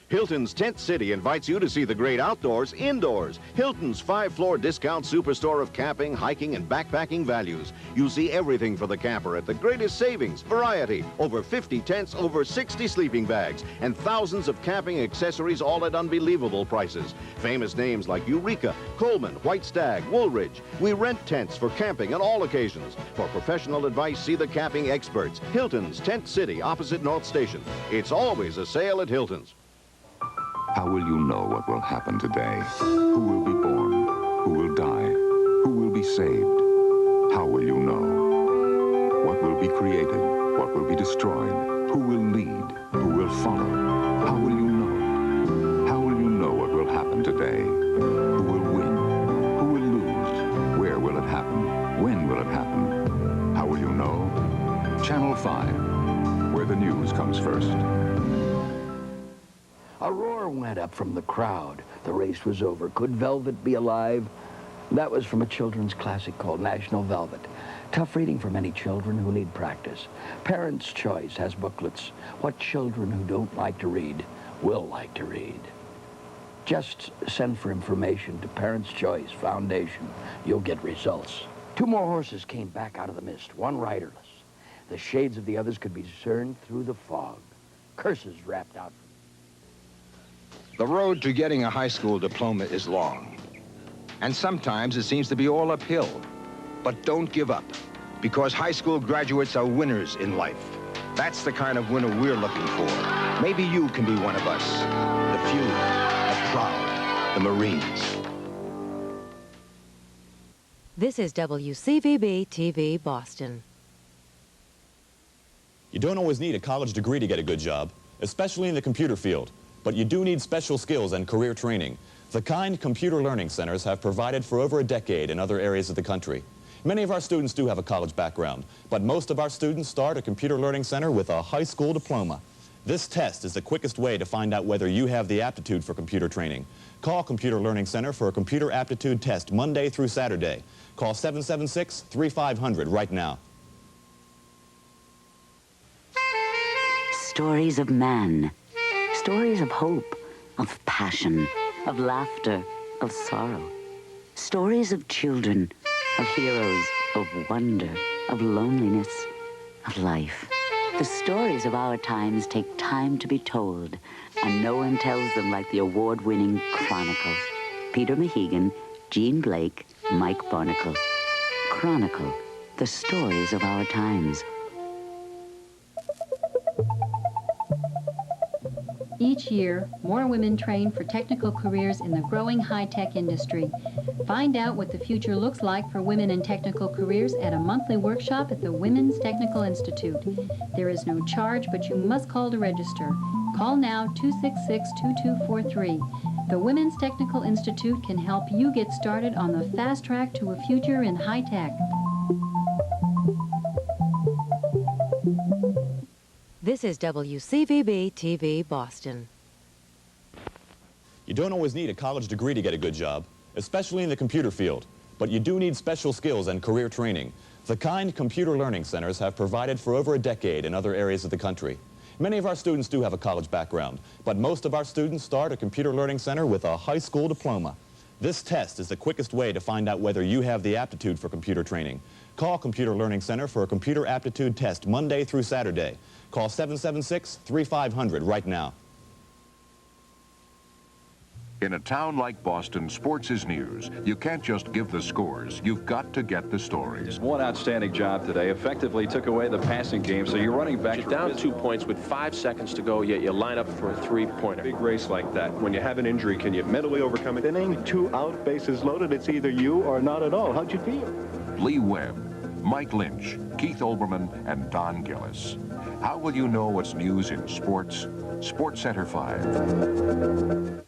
Hilton's Tent City invites you to see the great outdoors indoors. Hilton's 5-floor discount superstore of camping, hiking, and backpacking values. You'll see everything for the camper at the greatest savings, variety, over 50 tents, over 60 sleeping bags, and thousands of camping accessories, all at unbelievable prices. Famous names like Eureka, Coleman, White Stag, Woolridge. We rent tents for camping on all occasions. For professional advice, see the camping experts. Hilton's Tent City, opposite North Station. It's always a sale at Hilton's. How will you know what will happen today? Who will be born? Who will die? Who will be saved? How will you know? What will be created? What will be destroyed? Who will lead? Who will follow? How will you know? How will you know what will happen today? Who will win? Who will lose? Where will it happen? When will it happen? How will you know? Channel 5, where the news comes first. A roar went up from the crowd. The race was over. Could Velvet be alive? That was from a children's classic called National Velvet. Tough reading for many children who need practice. Parents' Choice has booklets. What children who don't like to read will like to read. Just send for information to Parents' Choice Foundation. You'll get results. 2 more horses came back out of the mist, one riderless. The shades of the others could be discerned through the fog. Curses rapped out. The road to getting a high school diploma is long. And sometimes it seems to be all uphill. But don't give up, because high school graduates are winners in life. That's the kind of winner we're looking for. Maybe you can be one of us. The few, the proud, the Marines. This is WCVB TV Boston. You don't always need a college degree to get a good job, especially in the computer field. But you do need special skills and career training, the kind computer learning centers have provided for over a decade in other areas of the country. Many of our students do have a college background, but most of our students start a computer learning center with a high school diploma. This test is the quickest way to find out whether you have the aptitude for computer training. Call Computer Learning Center for a computer aptitude test Monday through Saturday. Call 776-3500 right now. Stories of man. Stories of hope, of passion, of laughter, of sorrow. Stories of children, of heroes, of wonder, of loneliness, of life. The stories of our times take time to be told, and no one tells them like the award-winning Chronicle. Peter Mahegan, Jean Blake, Mike Barnacle. Chronicle, the stories of our times. Each year, more women train for technical careers in the growing high-tech industry. Find out what the future looks like for women in technical careers at a monthly workshop at the Women's Technical Institute. There is no charge, but you must call to register. Call now 266-2243. The Women's Technical Institute can help you get started on the fast track to a future in high-tech. This is WCVB TV Boston. You don't always need a college degree to get a good job, especially in the computer field, but you do need special skills and career training, the kind computer learning centers have provided for over a decade in other areas of the country. Many of our students do have a college background, but most of our students start a computer learning center with a high school diploma. This test is the quickest way to find out whether you have the aptitude for computer training. Call Computer Learning Center for a computer aptitude test Monday through Saturday. Call 776-3500 right now. In a town like Boston, sports is news. You can't just give the scores. You've got to get the stories. One outstanding job today. Effectively took away the passing game, so you're running back. You're down 2 points with 5 seconds to go, yet you line up for a three-pointer. Big race like that, when you have an injury, can you mentally overcome it? Inning, 2 out, bases loaded. It's either you or not at all. How'd you feel? Lee Webb, Mike Lynch, Keith Olbermann, and Don Gillis. How will you know what's news in sports? Sports Center 5.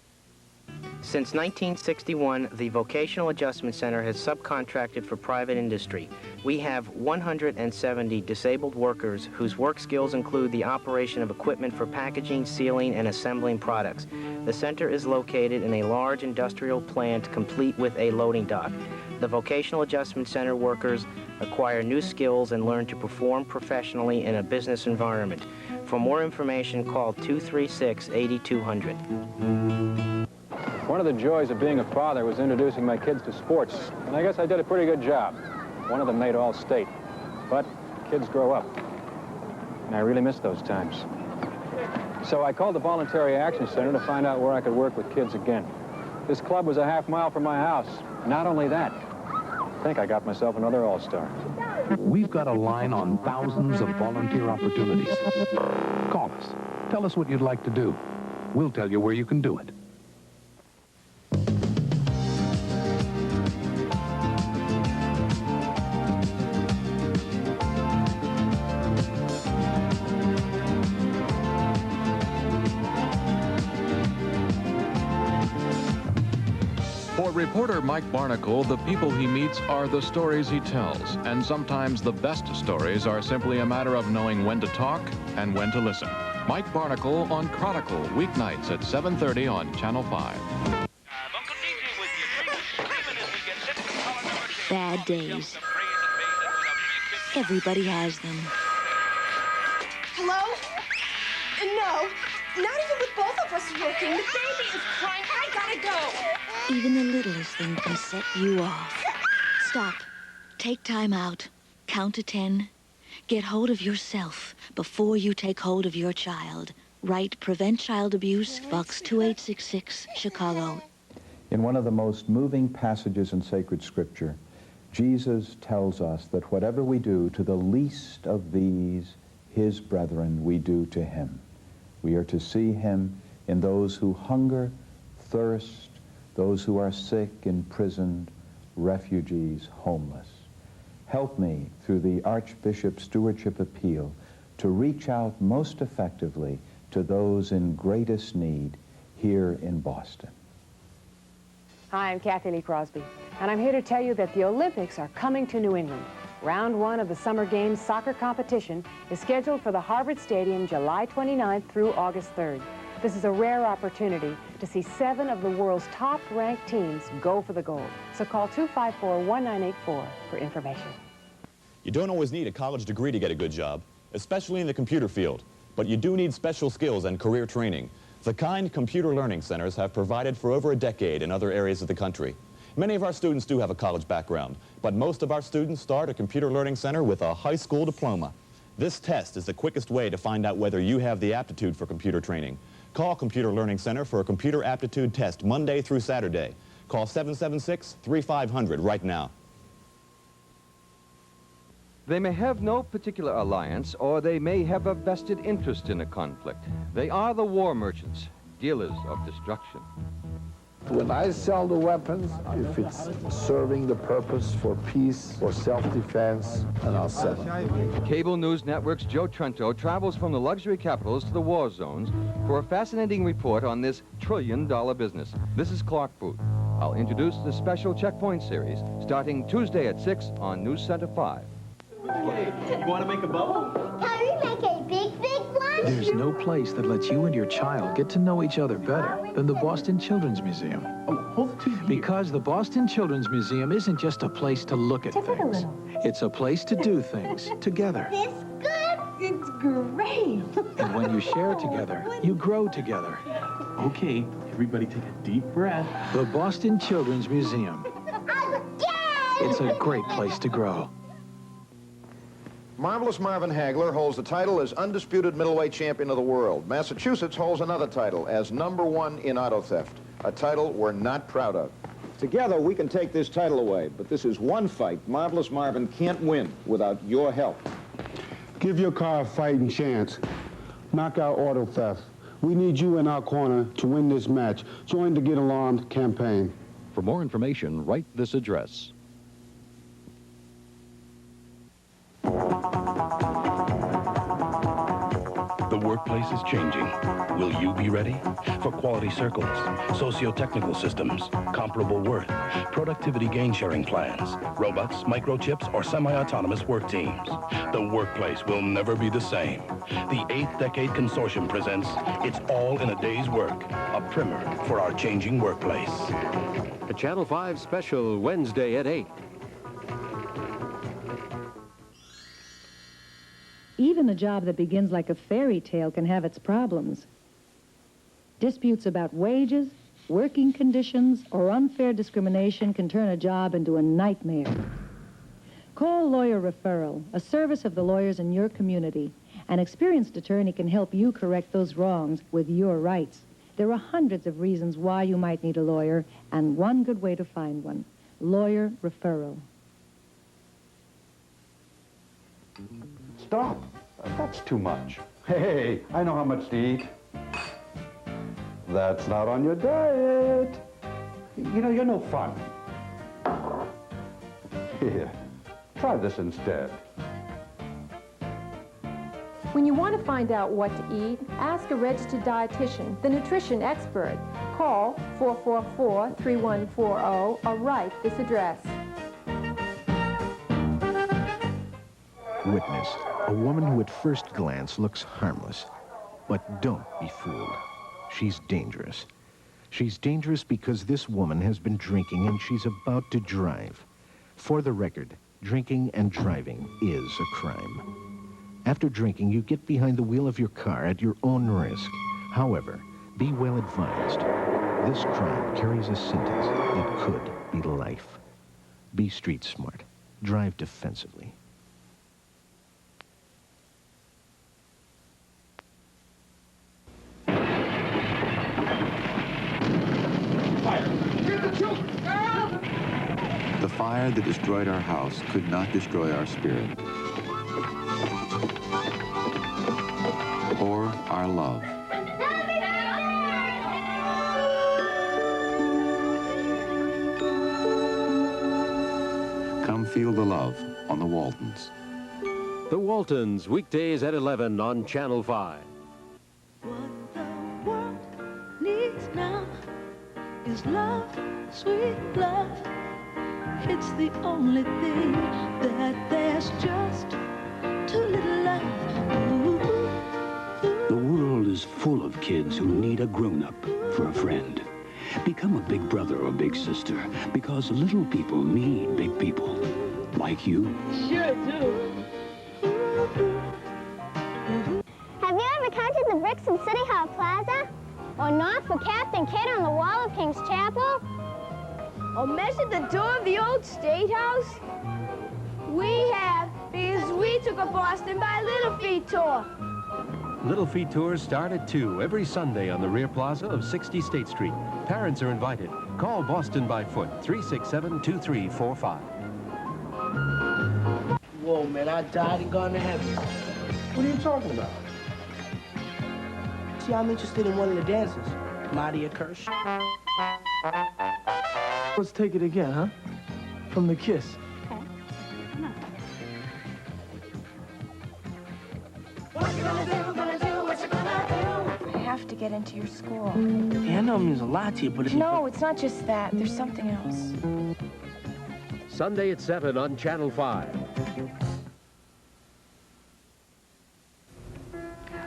Since 1961, the Vocational Adjustment Center has subcontracted for private industry. We have 170 disabled workers whose work skills include the operation of equipment for packaging, sealing, and assembling products. The center is located in a large industrial plant complete with a loading dock. The Vocational Adjustment Center workers acquire new skills and learn to perform professionally in a business environment. For more information, call 236-8200. One of the joys of being a father was introducing my kids to sports, and I guess I did a pretty good job. One of them made All-State. But kids grow up, and I really miss those times. So I called the Voluntary Action Center to find out where I could work with kids again. This club was a half-mile from my house. Not only that, I think I got myself another All-Star. We've got a line on thousands of volunteer opportunities. Call us. Tell us what you'd like to do. We'll tell you where you can do it. For reporter Mike Barnacle, the people he meets are the stories he tells, and sometimes the best stories are simply a matter of knowing when to talk and when to listen. Mike Barnacle on Chronicle, weeknights at 7:30 on Channel 5. Bad days. Everybody has them. Hello? No, not even with both of us working. The baby is crying. I gotta go. Even the littlest thing can set you off. Stop. Take time out. Count to 10. Get hold of yourself before you take hold of your child. Write Prevent Child Abuse, Box 2866, Chicago. In one of the most moving passages in sacred scripture, Jesus tells us that whatever we do to the least of these, his brethren, we do to him. We are to see him in those who hunger, thirst, those who are sick, imprisoned, refugees, homeless. Help me, through the Archbishop Stewardship Appeal, to reach out most effectively to those in greatest need here in Boston. Hi, I'm Kathy Lee Crosby, and I'm here to tell you that the Olympics are coming to New England. Round 1 of the Summer Games soccer competition is scheduled for the Harvard Stadium July 29th through August 3rd. This is a rare opportunity to see 7 of the world's top-ranked teams go for the gold. So call 254-1984 for information. You don't always need a college degree to get a good job, especially in the computer field, but you do need special skills and career training. The kind computer learning centers have provided for over a decade in other areas of the country. Many of our students do have a college background, but most of our students start a computer learning center with a high school diploma. This test is the quickest way to find out whether you have the aptitude for computer training. Call Computer Learning Center for a computer aptitude test Monday through Saturday. Call 776-3500 right now. They may have no particular alliance, or they may have a vested interest in a conflict. They are the war merchants, dealers of destruction. When I sell the weapons, if it's serving the purpose for peace or self-defense, then I'll sell it. Cable News Network's Joe Trento travels from the luxury capitals to the war zones for a fascinating report on this trillion-dollar business. This is Clark Booth. I'll introduce the special Checkpoint series, starting Tuesday at 6 on News Center 5. Hey, you want to make a bubble? Can we make a big, big one? There's no place that lets you and your child get to know each other better than the Boston Children's Museum. Oh, hold the TV. Because the Boston Children's Museum isn't just a place to look at things. It's a place to do things together. This good? It's great. And when you share together, you grow together. Okay, everybody take a deep breath. The Boston Children's Museum. It's a great place to grow. Marvelous Marvin Hagler holds the title as undisputed middleweight champion of the world. Massachusetts holds another title as #1 in auto theft, a title we're not proud of. Together, we can take this title away, but this is one fight Marvelous Marvin can't win without your help. Give your car a fighting chance. Knock out auto theft. We need you in our corner to win this match. Join the Get Alarmed campaign. For more information, write this address. The workplace is changing. Will you be ready? For quality circles, socio-technical systems, comparable work, productivity gain-sharing plans, robots, microchips, or semi-autonomous work teams. The workplace will never be the same. The 8th Decade Consortium presents It's All in a Day's Work, a primer for our changing workplace. A Channel 5 special Wednesday at 8. Even Even a job that begins like a fairy tale can have its problems. Disputes about wages, working conditions, or unfair discrimination can turn a job into a nightmare. Call Lawyer Referral, a service of the lawyers in your community. An experienced attorney can help you correct those wrongs with your rights. There are hundreds of reasons why you might need a lawyer, and one good way to find one. Lawyer Referral. Stop. That's too much. Hey, I know how much to eat. That's not on your diet. You know, you're no fun. Here, try this instead. When you want to find out what to eat, ask a registered dietitian, the nutrition expert. Call 444-3140 or write this address. Witness, a woman who at first glance looks harmless. But don't be fooled. She's dangerous. She's dangerous because this woman has been drinking and she's about to drive. For the record, drinking and driving is a crime. After drinking, you get behind the wheel of your car at your own risk. However, be well advised. This crime carries a sentence that could be life. Be street smart. Drive defensively. The fire that destroyed our house could not destroy our spirit or our love. Come feel the love on the Waltons. The Waltons, weekdays at 11 on Channel 5. Needs now is love, sweet love. It's the only thing that there's just too little love. Ooh, The world is full of kids who need a grown-up for a friend. Become a big brother or big sister, because little people need big people. Like you. Sure do. Have you ever counted the bricks in City Hall Plaza? Or knocked for Captain Kidd on the wall of King's Chapel? Or measured the door of the old State House? We have, because we took a Boston by Little Feet tour. Little Feet tours start at 2 every Sunday on the rear plaza of 60 State Street. Parents are invited. Call Boston by Foot, 367-2345. Whoa, man, I died and gone to heaven. What are you talking about? See, I'm interested in one of the dancers, Nadia Kirsch. Let's take it again, huh? From the kiss. Okay. Come on. What you gonna do, what you gonna do? I have to get into your school. Yeah, I know it means a lot to you, but if No, it's not just that. There's something else. Sunday at 7 on Channel 5.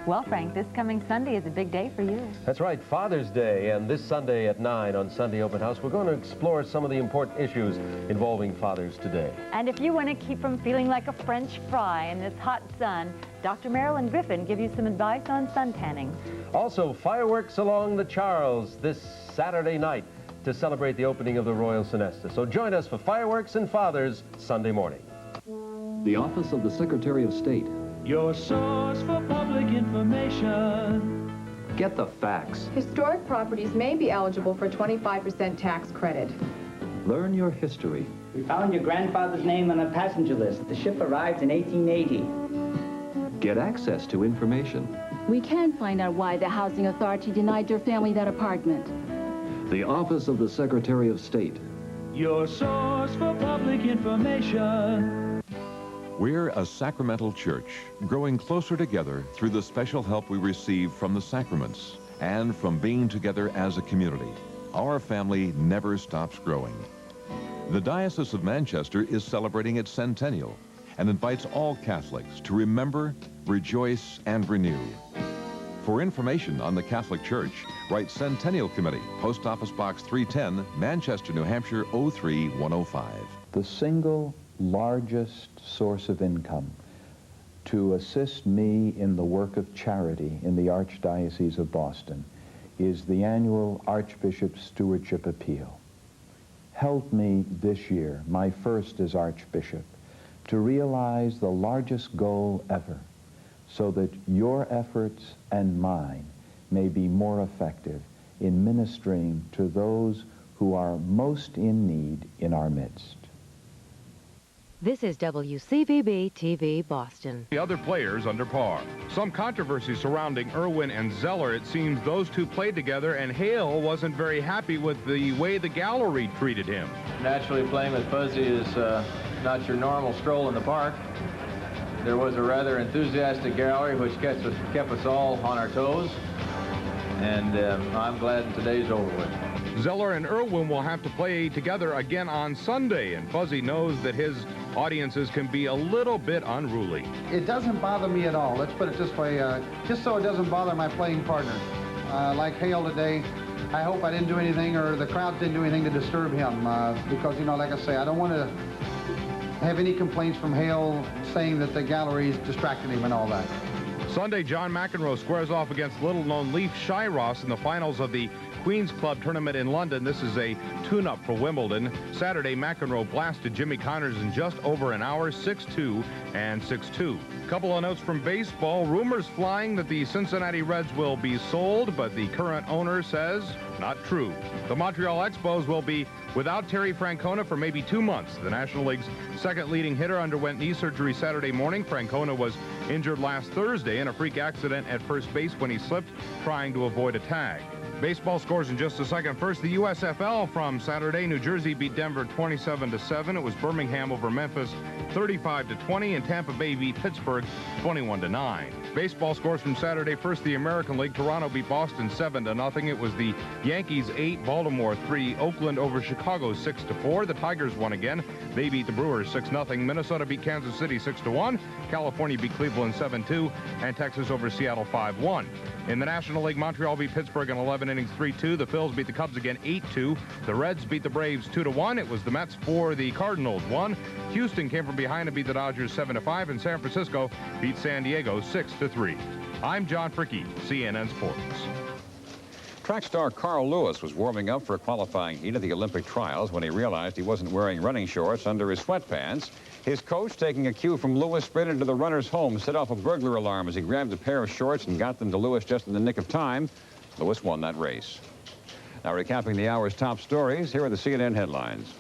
Well, Frank, this coming Sunday is a big day for you. That's right, Father's Day, and this Sunday at 9 on Sunday Open House, we're going to explore some of the important issues involving fathers today. And if you want to keep from feeling like a French fry in this hot sun, Dr. Marilyn Griffin gives you some advice on sun tanning. Also, fireworks along the Charles this Saturday night to celebrate the opening of the Royal Sonesta. So join us for Fireworks and Fathers Sunday morning. The Office of the Secretary of State. Your source for public information. Get the facts. Historic properties may be eligible for 25% tax credit. Learn your history. We found your grandfather's name on a passenger list. The ship arrived in 1880. Get access to information. We can find out why the Housing Authority denied your family that apartment. The Office of the Secretary of State. Your source for public information. We're a sacramental church, growing closer together through the special help we receive from the sacraments and from being together as a community. Our family never stops growing. The Diocese of Manchester is celebrating its centennial and invites all Catholics to remember, rejoice, and renew. For information on the Catholic Church, write Centennial Committee, Post Office Box 310, Manchester, New Hampshire, 03105. The single largest source of income to assist me in the work of charity in the Archdiocese of Boston is the annual Archbishop Stewardship Appeal. Help me this year, my first as Archbishop, to realize the largest goal ever, so that your efforts and mine may be more effective in ministering to those who are most in need in our midst. This is WCVB TV Boston. The other players under par. Some controversy surrounding Irwin and Zeller. It seems those two played together, and Hale wasn't very happy with the way the gallery treated him. Naturally, playing with Fuzzy is not your normal stroll in the park. There was a rather enthusiastic gallery which kept us all on our toes, and I'm glad today's over with. Zeller and Irwin will have to play together again on Sunday, and Fuzzy knows that his audiences can be a little bit unruly. It doesn't bother me at all. Let's put it this way, just so it doesn't bother my playing partner. Like Hale today, I hope I didn't do anything, or the crowd didn't do anything to disturb him, because, you know, like I say, I don't want to have any complaints from Hale saying that the gallery's distracted him and all that. Sunday, John McEnroe squares off against little-known Leif Shiross in the finals of the Queen's Club tournament in London. This is a tune-up for Wimbledon. Saturday, McEnroe blasted Jimmy Connors in just over an hour, 6-2 and 6-2. Couple of notes from baseball. Rumors flying that the Cincinnati Reds will be sold, but the current owner says not true. The Montreal Expos will be without Terry Francona for maybe 2 months. The National League's second leading hitter underwent knee surgery Saturday morning. Francona was injured last Thursday in a freak accident at first base when he slipped trying to avoid a tag. Baseball scores in just a second. First, the USFL from Saturday. New Jersey beat Denver 27-7. It was Birmingham over Memphis 35-20, and Tampa Bay beat Pittsburgh 21-9. Baseball scores from Saturday. First, the American League. Toronto beat Boston 7-0. It was the Yankees 8, Baltimore 3, Oakland over Chicago 6-4. The Tigers won again. They beat the Brewers 6-0. Minnesota beat Kansas City 6-1. California beat Cleveland 7-2, and Texas over Seattle 5-1. In the National League, Montreal beat Pittsburgh in 11 innings 3-2. The Phils beat the Cubs again 8-2. The Reds beat the Braves 2-1. It was the Mets 4, the Cardinals 1. Houston came from behind and beat the Dodgers 7-5, and San Francisco beat San Diego 6-3. I'm John Fricke, CNN Sports. Track star Carl Lewis was warming up for a qualifying heat of the Olympic trials when he realized he wasn't wearing running shorts under his sweatpants. His coach, taking a cue from Lewis, sprinted to the runner's home, set off a burglar alarm as he grabbed a pair of shorts and got them to Lewis just in the nick of time. Lewis won that race. Now, recapping the hour's top stories, here are the CNN headlines.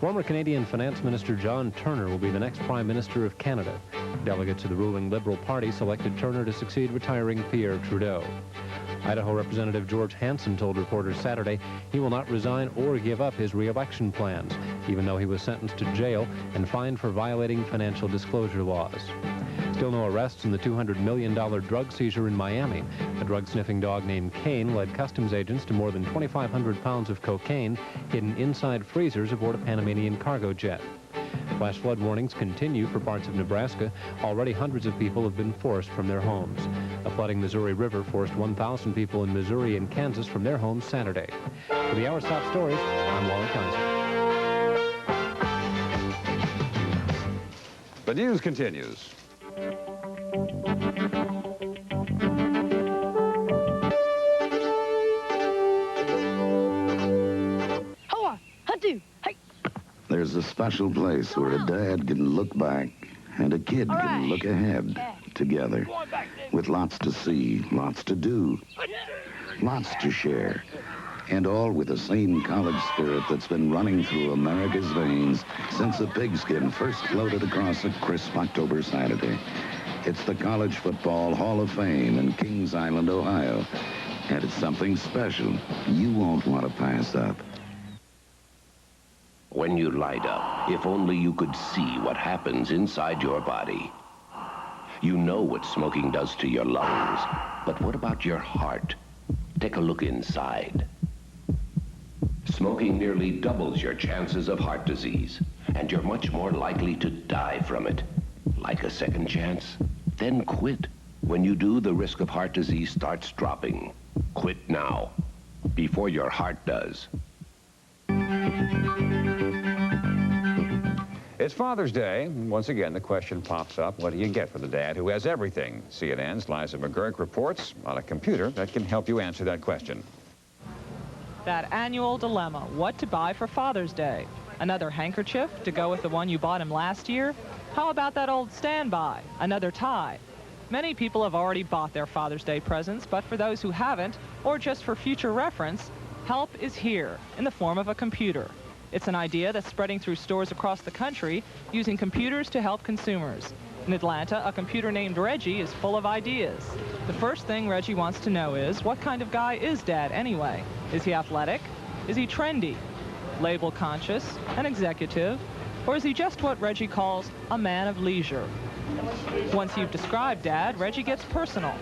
Former Canadian Finance Minister John Turner will be the next Prime Minister of Canada. Delegates of the ruling Liberal Party selected Turner to succeed retiring Pierre Trudeau. Idaho Representative George Hansen told reporters Saturday he will not resign or give up his re-election plans, even though he was sentenced to jail and fined for violating financial disclosure laws. Still no arrests in the $200 million drug seizure in Miami. A drug-sniffing dog named Kane led customs agents to more than 2,500 pounds of cocaine hidden inside freezers aboard a Panamanian cargo jet. Flash flood warnings continue for parts of Nebraska. Already hundreds of people have been forced from their homes. A flooding Missouri River forced 1,000 people in Missouri and Kansas from their homes Saturday. For the hour's top stories, I'm Wally Kaiser. The news continues. There's a special place where a dad can look back and a kid can look ahead together, with lots to see, lots to do, lots to share, and all with the same college spirit that's been running through America's veins since the pigskin first floated across a crisp October Saturday. It's the College Football Hall of Fame in Kings Island, Ohio, and it's something special you won't want to pass up. When you light up, if only you could see what happens inside your body. You know what smoking does to your lungs, but what about your heart? Take a look inside. Smoking nearly doubles your chances of heart disease, and you're much more likely to die from it. Like a second chance? Then quit. When you do, the risk of heart disease starts dropping. Quit now, before your heart does. It's Father's Day. Once again, the question pops up, what do you get for the dad who has everything? CNN's Liza McGurk reports on a computer that can help you answer that question. That annual dilemma, what to buy for Father's Day? Another handkerchief to go with the one you bought him last year? How about that old standby, another tie? Many people have already bought their Father's Day presents, but for those who haven't, or just for future reference, help is here in the form of a computer. It's an idea that's spreading through stores across the country using computers to help consumers. In Atlanta, a computer named Reggie is full of ideas. The first thing Reggie wants to know is, what kind of guy is Dad anyway? Is he athletic? Is he trendy? Label conscious? An executive? Or is he just what Reggie calls a man of leisure? Once you've described Dad, Reggie gets personal.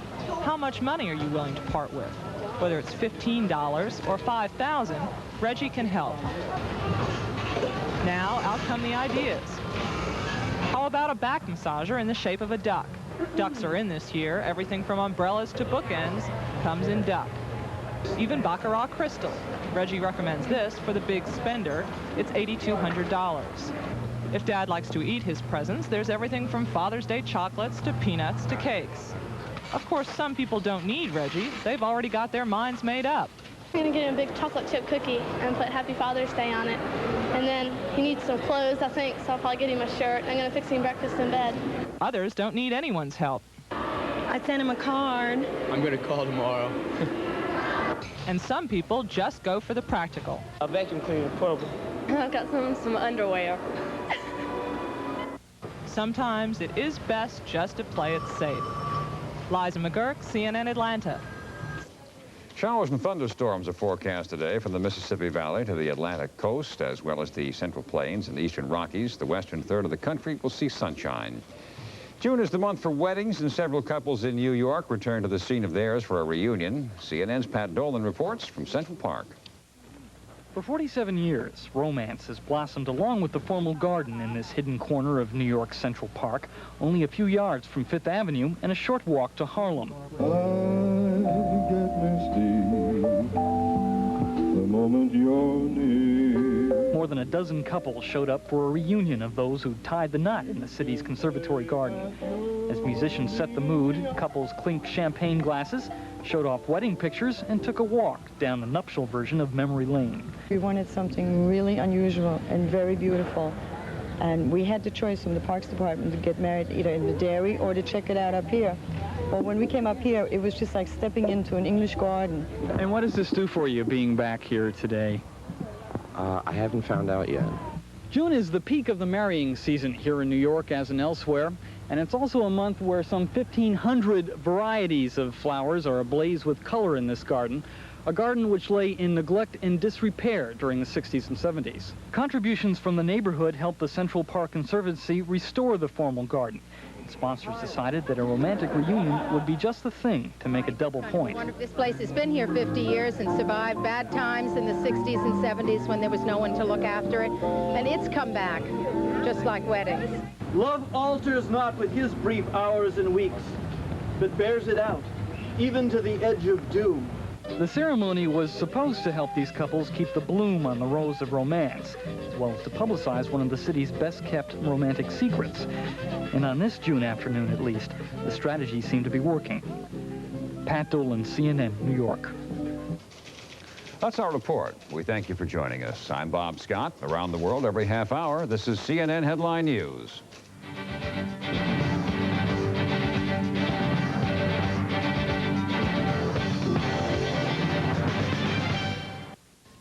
How much money are you willing to part with? Whether it's $15 or $5,000, Reggie can help. Now, out come the ideas. How about a back massager in the shape of a duck? Ducks are in this year. Everything from umbrellas to bookends comes in duck. Even Baccarat crystal. Reggie recommends this for the big spender. It's $8,200. If Dad likes to eat his presents, there's everything from Father's Day chocolates to peanuts to cakes. Of course, some people don't need Reggie. They've already got their minds made up. I'm going to get him a big chocolate chip cookie and put Happy Father's Day on it. And then he needs some clothes, I think, so I'll probably get him a shirt. I'm going to fix him breakfast in bed. Others don't need anyone's help. I sent him a card. I'm going to call tomorrow. And some people just go for the practical. A vacuum cleaner, portable. I've got some underwear. Sometimes it is best just to play it safe. Liza McGurk, CNN Atlanta. Showers and thunderstorms are forecast today from the Mississippi Valley to the Atlantic coast, as well as the Central Plains and the Eastern Rockies. The western third of the country will see sunshine. June is the month for weddings, and several couples in New York return to the scene of theirs for a reunion. CNN's Pat Dolan reports from Central Park. For 47 years, romance has blossomed along with the formal garden in this hidden corner of New York's Central Park, only a few yards from Fifth Avenue and a short walk to Harlem. More than a dozen couples showed up for a reunion of those who tied the knot in the city's conservatory garden. As musicians set the mood, couples clinked champagne glasses, showed off wedding pictures, and took a walk down the nuptial version of Memory Lane. We wanted something really unusual and very beautiful, and we had the choice from the Parks Department to get married either in the dairy or to check it out up here. But when we came up here, it was just like stepping into an English garden. And what does this do for you, being back here today? I haven't found out yet. June is the peak of the marrying season here in New York as in elsewhere, and it's also a month where some 1,500 varieties of flowers are ablaze with color in this garden, a garden which lay in neglect and disrepair during the 60s and 70s. Contributions from the neighborhood helped the Central Park Conservancy restore the formal garden. Sponsors decided that a romantic reunion would be just the thing to make a double point. This place has been here 50 years and survived bad times in the 60s and 70s when there was no one to look after it, and it's come back, just like weddings. Love alters not with his brief hours and weeks, but bears it out, even to the edge of doom. The ceremony was supposed to help these couples keep the bloom on the rose of romance, as well as to publicize one of the city's best-kept romantic secrets. And on this June afternoon, at least, the strategy seemed to be working. Pat Dolan, CNN, New York. That's our report. We thank you for joining us. I'm Bob Scott. Around the world every half hour, this is CNN Headline News.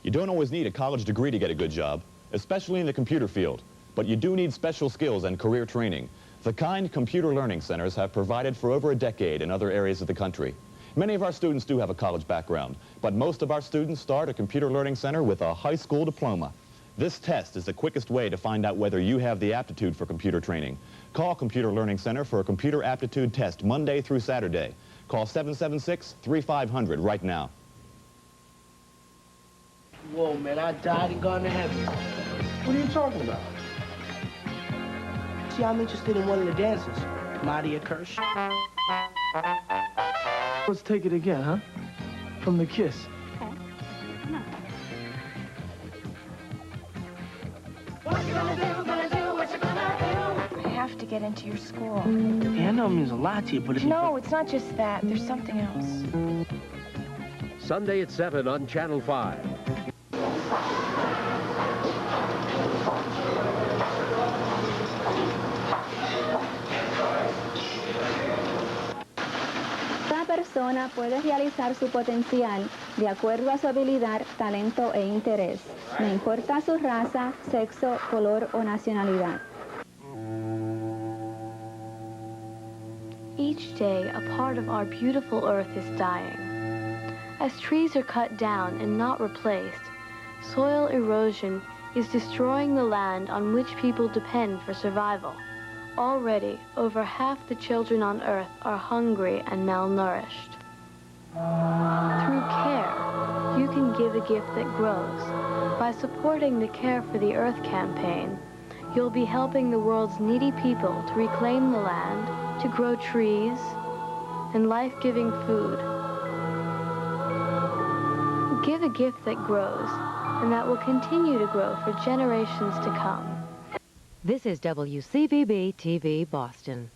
You don't always need a college degree to get a good job, especially in the computer field, but you do need special skills and career training, the kind computer learning centers have provided for over a decade in other areas of the country. Many of our students do have a college background, but most of our students start a computer learning center with a high school diploma. This test is the quickest way to find out whether you have the aptitude for computer training. Call Computer Learning Center for a computer aptitude test Monday through Saturday. Call 776-3500 right now. Whoa, man, I died and gone to heaven. What are you talking about? See, I'm interested in one of the dancers. Nadia Kirsch. Let's take it again, huh? From the kiss. Okay. What you gonna do, what you gonna to get into your school. Yeah, I know it means a lot to you, but if No, it's not just that. There's something else. Sunday at 7 on Channel 5. Cada persona puede realizar su potencial de acuerdo a su habilidad, talento e interés. No importa su raza, sexo, color o nacionalidad. Each day, a part of our beautiful earth is dying. As trees are cut down and not replaced, soil erosion is destroying the land on which people depend for survival. Already, over half the children on Earth are hungry and malnourished. Through care, you can give a gift that grows. By supporting the Care for the Earth campaign, you'll be helping the world's needy people to reclaim the land, to grow trees, and life-giving food. Give a gift that grows, and that will continue to grow for generations to come. This is WCVB TV Boston.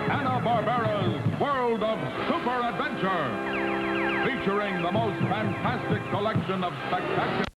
Hanna-Barbera's World of Super Adventure, featuring the most fantastic collection of spectacular